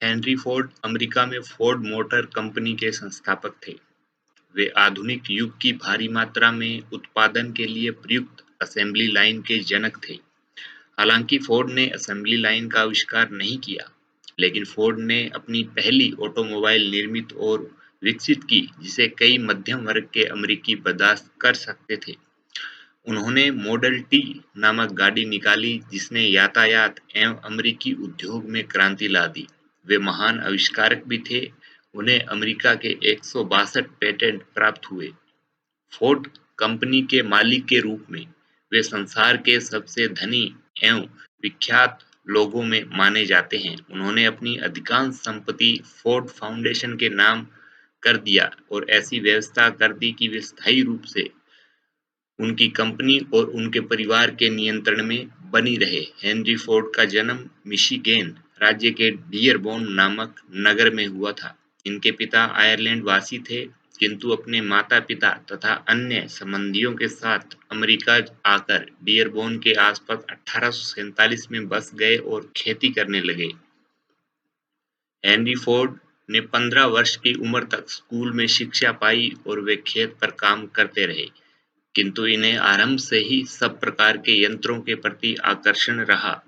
Henry Ford America में Ford motor company के संस्थापक थे। वे आधुनिक युग की भारी मात्रा में उत्पादन के लिए प्रयुक्त असेंबली लाइन के जनक थे। हालांकि फोर्ड ने असेंबली लाइन का आविष्कार नहीं किया, लेकिन फोर्ड ने अपनी पहली ऑटोमोबाइल निर्मित और विकसित की जिसे कई मध्यम वर्ग के अमेरिकी बर्दाश्त कर सकते थे। उन्होंने मॉडल टी नामक गाड़ी निकाली जिसने यातायात एवं अमेरिकी उद्योग में क्रांति ला दी। वे महान आविष्कारक भी थे। उन्हें अमेरिका के 162 पेटेंट प्राप्त हुए। फोर्ड कंपनी के मालिक के रूप में वे संसार के सबसे धनी एवं विख्यात लोगों में माने जाते हैं। उन्होंने अपनी अधिकांश संपत्ति फोर्ड फाउंडेशन के नाम कर दिया और ऐसी व्यवस्था कर दी कि वे स्थायी रूप से उनकी कंपनी और उनके परिवार के नियंत्रण में बनी रहे। हेनरी फोर्ड का जन्म मिशिगेन राज्य के डियरबोन नामक नगर में हुआ था। इनके पिता आयरलैंड वासी थे, किंतु अपने माता-पिता तथा अन्य संबंधियों के साथ अमेरिका आकर डियरबोन के आसपास 1847 में बस गए और खेती करने लगे। हेनरी फोर्ड ने 15 वर्ष की उम्र तक स्कूल में शिक्षा पाई और वे खेत पर काम करते रहे, किंतु इन्हें आरंभ से ही सब प्रकार के यंत्रों के प्रति आकर्षण रहा।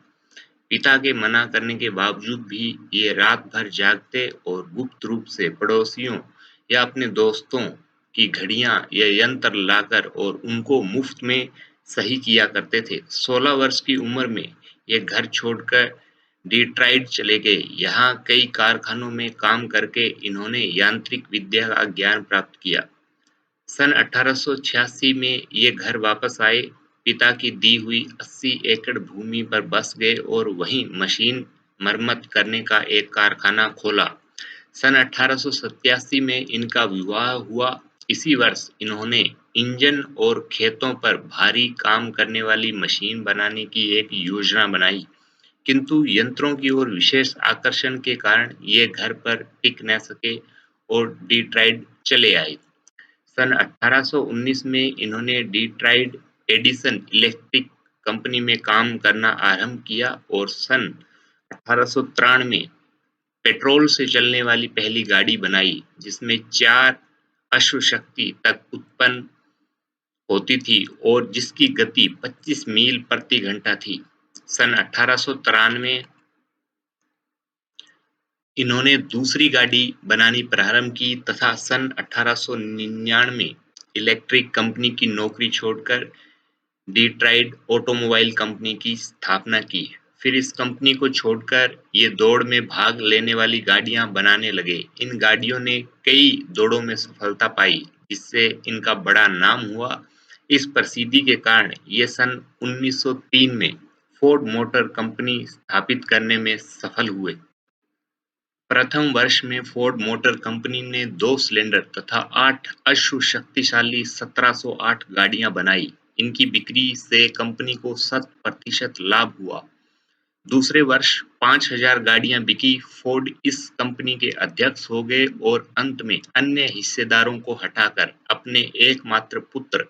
पिता के मना करने के बावजूद भी ये रात भर जागते और गुप्त रूप से पड़ोसियों या अपने दोस्तों की घड़ियां या यंत्र लाकर और उनको मुफ्त में सही किया करते थे। 16 वर्ष की उम्र में ये घर छोड़कर डिट्राइट चले गए। यहाँ कई कारखानों में काम करके इन्होंने यांत्रिक विद्या का ज्ञान प्राप्त किया। सन 1886 में ये घर वापस आए। पिता की दी हुई 80 एकड़ भूमि पर बस गए और वहीं मशीन मरम्मत करने का एक कारखाना खोला। सन 1887 में इनका विवाह हुआ। इसी वर्ष इन्होंने इंजन और खेतों पर भारी काम करने वाली मशीन बनाने की एक योजना बनाई, किंतु यंत्रों की ओर विशेष आकर्षण के कारण ये घर पर टिक न सके और डिट्राइट चले आए। सन 1819 में इन्होंने डिट्राइट एडिसन इलेक्ट्रिक कंपनी में काम करना आरंभ किया और सन 1893 में पेट्रोल से चलने वाली पहली गाड़ी बनाई, जिसमें 4 अश्वशक्ति तक उत्पन्न होती थी और जिसकी गति 25 मील प्रति घंटा थी। सन 1893 इन्होंने दूसरी गाड़ी बनानी प्रारंभ की तथा सन 1899 इलेक्ट्रिक कंपनी की नौकरी छोड़कर डिट्राइट ऑटोमोबाइल कंपनी की स्थापना की। फिर इस कंपनी को छोड़कर ये दौड़ में भाग लेने वाली गाड़ियां बनाने लगे। इन गाड़ियों ने कई दौड़ों में सफलता पाई, जिससे इनका बड़ा नाम हुआ। इस प्रसिद्धि के कारण ये सन 1903 में फोर्ड मोटर कंपनी स्थापित करने में सफल हुए। प्रथम वर्ष में फोर्ड मोटर कंपनी ने 2 सिलेंडर तथा 8 अश्व शक्तिशाली 1708 गाड़ियां बनाई। इनकी बिक्री से कंपनी को 100% लाभ हुआ। दूसरे वर्ष 5000 गाड़ियां बिकी। फोर्ड इस कंपनी के अध्यक्ष हो गए और अंत में अन्य हिस्सेदारों को हटाकर अपने एकमात्र पुत्र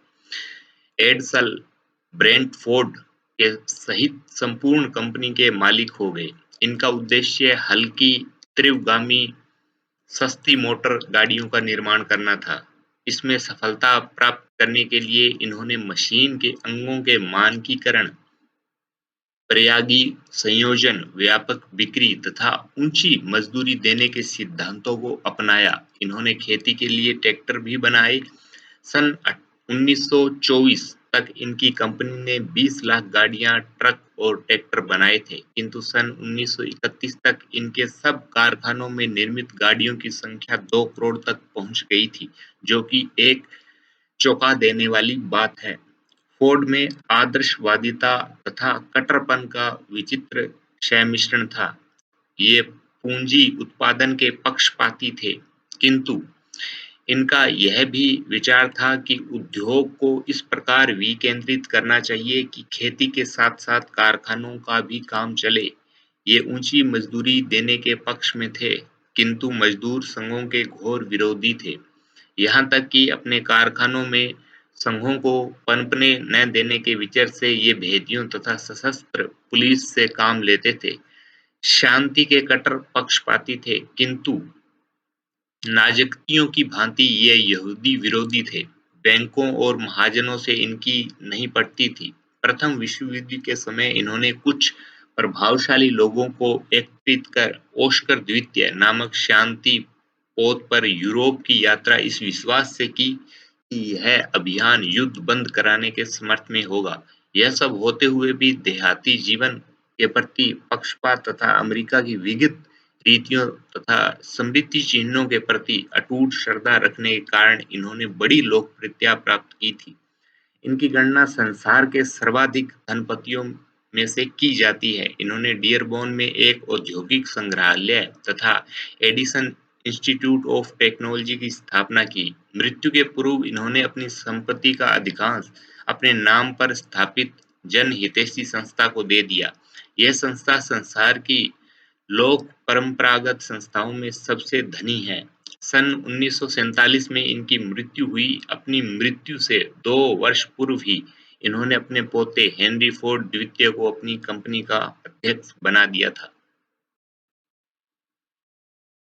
एडसल ब्रेंट फोर्ड के सहित संपूर्ण कंपनी के मालिक हो गए। इनका उद्देश्य हल्की, तीव्रगामी, सस्ती मोटर गाड़ियों का निर्माण करना था। इसमें सफलता प्राप्त करने के लिए इन्होंने मशीन के अंगों के मानकीकरण, प्रयागी संयोजन, व्यापक बिक्री तथा ऊंची मजदूरी देने के सिद्धांतों को अपनाया। इन्होंने खेती के लिए ट्रैक्टर भी बनाए। सन 1924 तक इनकी कंपनी ने 20 लाख गाड़ियां, ट्रक और ट्रैक्टर बनाए थे, किंतु सन 1931 तक इनके सब कारखानों में निर्मित गाड़ियों की संख्या 2 करोड़ तक पहुंच गई थी, जो कि एक चौंका देने वाली बात है। फोर्ड में आदर्शवादिता तथा कट्टरपन का विचित्र संमिश्रण था। ये पूंजी उत्पादन के पक्षपाती थे, किंतु इनका यह भी विचार था कि उद्योग को इस प्रकार विकेंद्रित करना चाहिए कि खेती के साथ-साथ कारखानों का भी काम चले। ये ऊंची मजदूरी देने के पक्ष में थे, किंतु मजदूर संघों के घोर विरोधी थे। यहाँ तक कि अपने कारखानों में संघों को पनपने न देने के विचार से ये भेदियों तथा सशस्त्र पुलिस से काम लेते थे। शांति के कट्टर पक्षपाती थे, किंतु नाज़ियों की भांति ये यहूदी विरोधी थे। बैंकों और महाजनों से इनकी नहीं पटती थी। प्रथम विश्व युद्ध के समय इन्होंने कुछ प्रभावशाली लोगों को एकत्रित कर ओस्कर द्वितीय नामक शांति पोत पर यूरोप की यात्रा इस विश्वास से की कि यह अभियान युद्ध बंद कराने के समर्थ में होगा। यह सब होते हुए भी देहाती जीवन के प्रति पक्षपात तथा अमेरिका की विविध रीतियों तथा समृद्धि चिन्हों के प्रति अटूट श्रद्धा रखने के कारण इन्होंने बड़ी लोकप्रियता प्राप्त की थी। इनकी गणना संसार के सर्वाधिक धनपतियों में से की जाती है। इन्होंने डियरबोन में एक औद्योगिक संग्रहालय तथा एडिसन इंस्टीट्यूट ऑफ टेक्नोलॉजी की स्थापना की। मृत्यु के पूर्व इन्होंने अपनी संपत्ति का अधिकांश अपने नाम पर स्थापित जनहितैषी संस्था को दे दिया। यह संस्था संसार की लोक परंपरागत संस्थाओं में सबसे धनी है। सन 1947 में इनकी मृत्यु हुई। अपनी मृत्यु से 2 वर्ष पूर्व ही इन्होंने अपने पोते हेनरी फोर्ड द्वितीय को अपनी कंपनी का अध्यक्ष बना दिया था।